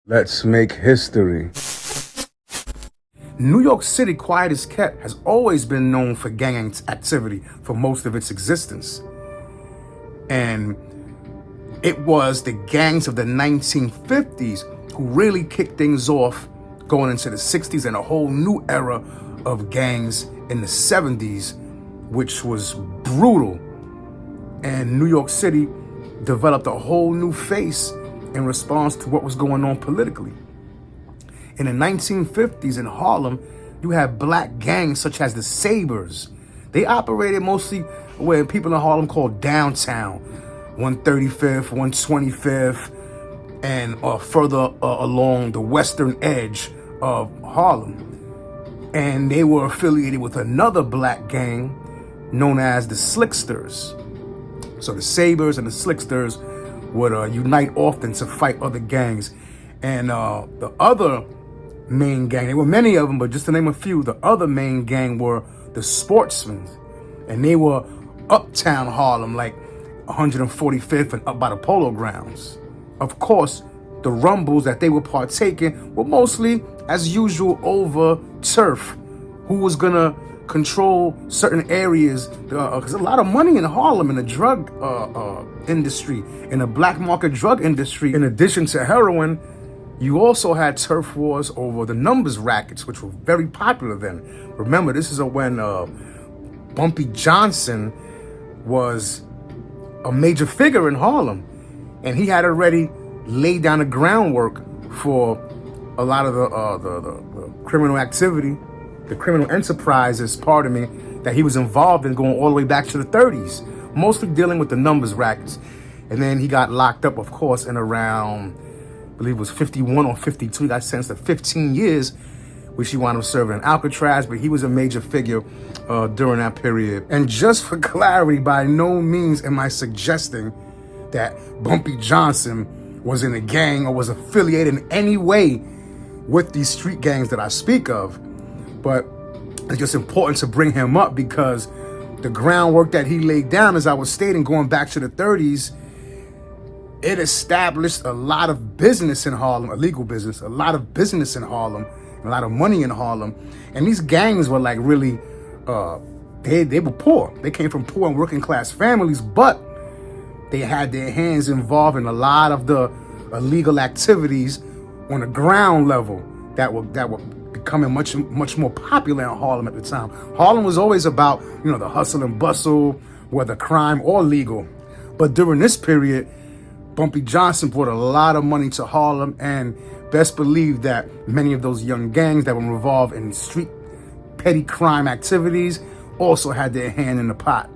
Let's make history. New York City, quiet as kept, has always been known for gang activity for most of its existence. And it was the gangs of the 1950s who really kicked things off going into the 60s and a whole new era of gangs in the 70s, which was brutal. And New York City developed a whole new face in response to what was going on politically. In the 1950s in Harlem, you had black gangs such as the Sabres. They operated mostly where people in Harlem called downtown, 135th, 125th, and further along the western edge of Harlem. And they were affiliated with another black gang known as the Slicksters. So the Sabres and the Slicksters would unite often to fight other gangs. And the other main gang, there were many of them, but just to name a few, the other main gang were the Sportsmen. And they were uptown Harlem, like 145th and up by the Polo Grounds. Of course, the rumbles that they were partaking were mostly, as usual, over turf. Who was gonna control certain areas? Because a lot of money in Harlem in the drug industry, in the black market drug industry. In addition to heroin, you also had turf wars over the numbers rackets, which were very popular then. Remember, this is when Bumpy Johnson was a major figure in Harlem, and he had already laid down the groundwork for a lot of the criminal activity, the criminal enterprises, pardon me, that he was involved in going all the way back to the 30s, mostly dealing with the numbers rackets. And then he got locked up, of course, in around, I believe it was 51 or 52. He got sentenced to 15 years, which he wound up serving in Alcatraz, but he was a major figure during that period. And just for clarity, by no means am I suggesting that Bumpy Johnson was in a gang or was affiliated in any way with these street gangs that I speak of. But it's just important to bring him up because the groundwork that he laid down, as I was stating, going back to the 30s, it established a lot of business in Harlem, illegal business, a lot of business in Harlem, a lot of money in Harlem. And these gangs were like really, they were poor. They came from poor and working class families, but they had their hands involved in a lot of the illegal activities on the ground level that were becoming much more popular in Harlem at the time. Harlem was always about, the hustle and bustle, whether crime or legal. But during this period, Bumpy Johnson brought a lot of money to Harlem, and best believe that many of those young gangs that were involved in street petty crime activities also had their hand in the pot.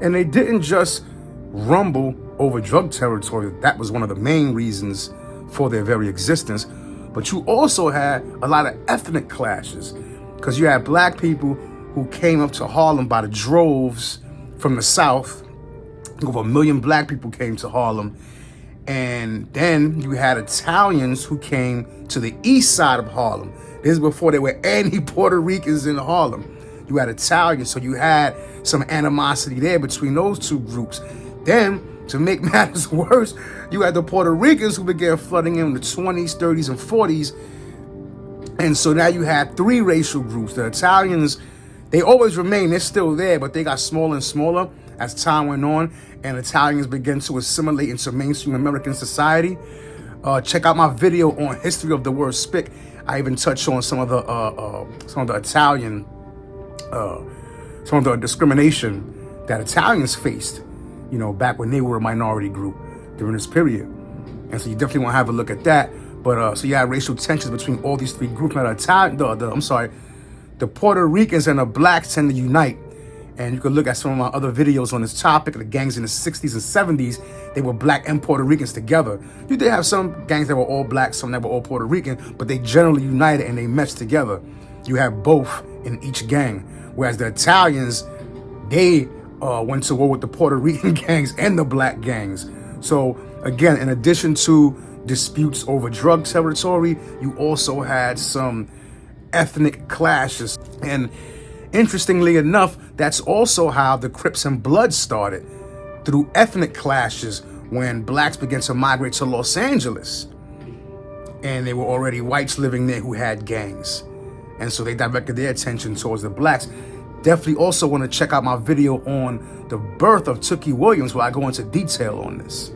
And they didn't just rumble over drug territory. That was one of the main reasons for their very existence. But you also had a lot of ethnic clashes, because you had black people who came up to Harlem by the droves from the South. Over 1 million black people came to Harlem. And then you had Italians who came to the east side of Harlem. This is before there were any Puerto Ricans in Harlem. You had Italians, so you had some animosity there between those two groups. Then, to make matters worse, you had the Puerto Ricans who began flooding in the 20s, 30s, and 40s. And so now you had three racial groups. The Italians, they always remain, they're still there, but they got smaller and smaller as time went on, and Italians began to assimilate into mainstream American society. Check out my video on history of the word spick. I even touched on some of the Italian, some of the discrimination that Italians faced, back when they were a minority group during this period. And so you definitely want to have a look at that. But so you had racial tensions between all these three groups. Now the Puerto Ricans and the blacks tend to unite. And you can look at some of my other videos on this topic. The gangs in the 60s and 70s, they were black and Puerto Ricans together. You did have some gangs that were all black, some that were all Puerto Rican, but they generally united and they meshed together. You had both in each gang. Whereas the Italians, they went to war with the Puerto Rican gangs and the black gangs. So again, in addition to disputes over drug territory, you also had some ethnic clashes. And interestingly enough, that's also how the Crips and Bloods started, through ethnic clashes when blacks began to migrate to Los Angeles. and there were already whites living there who had gangs. And so they directed their attention towards the blacks. Definitely also want to check out my video on the birth of Tookie Williams, where I go into detail on this.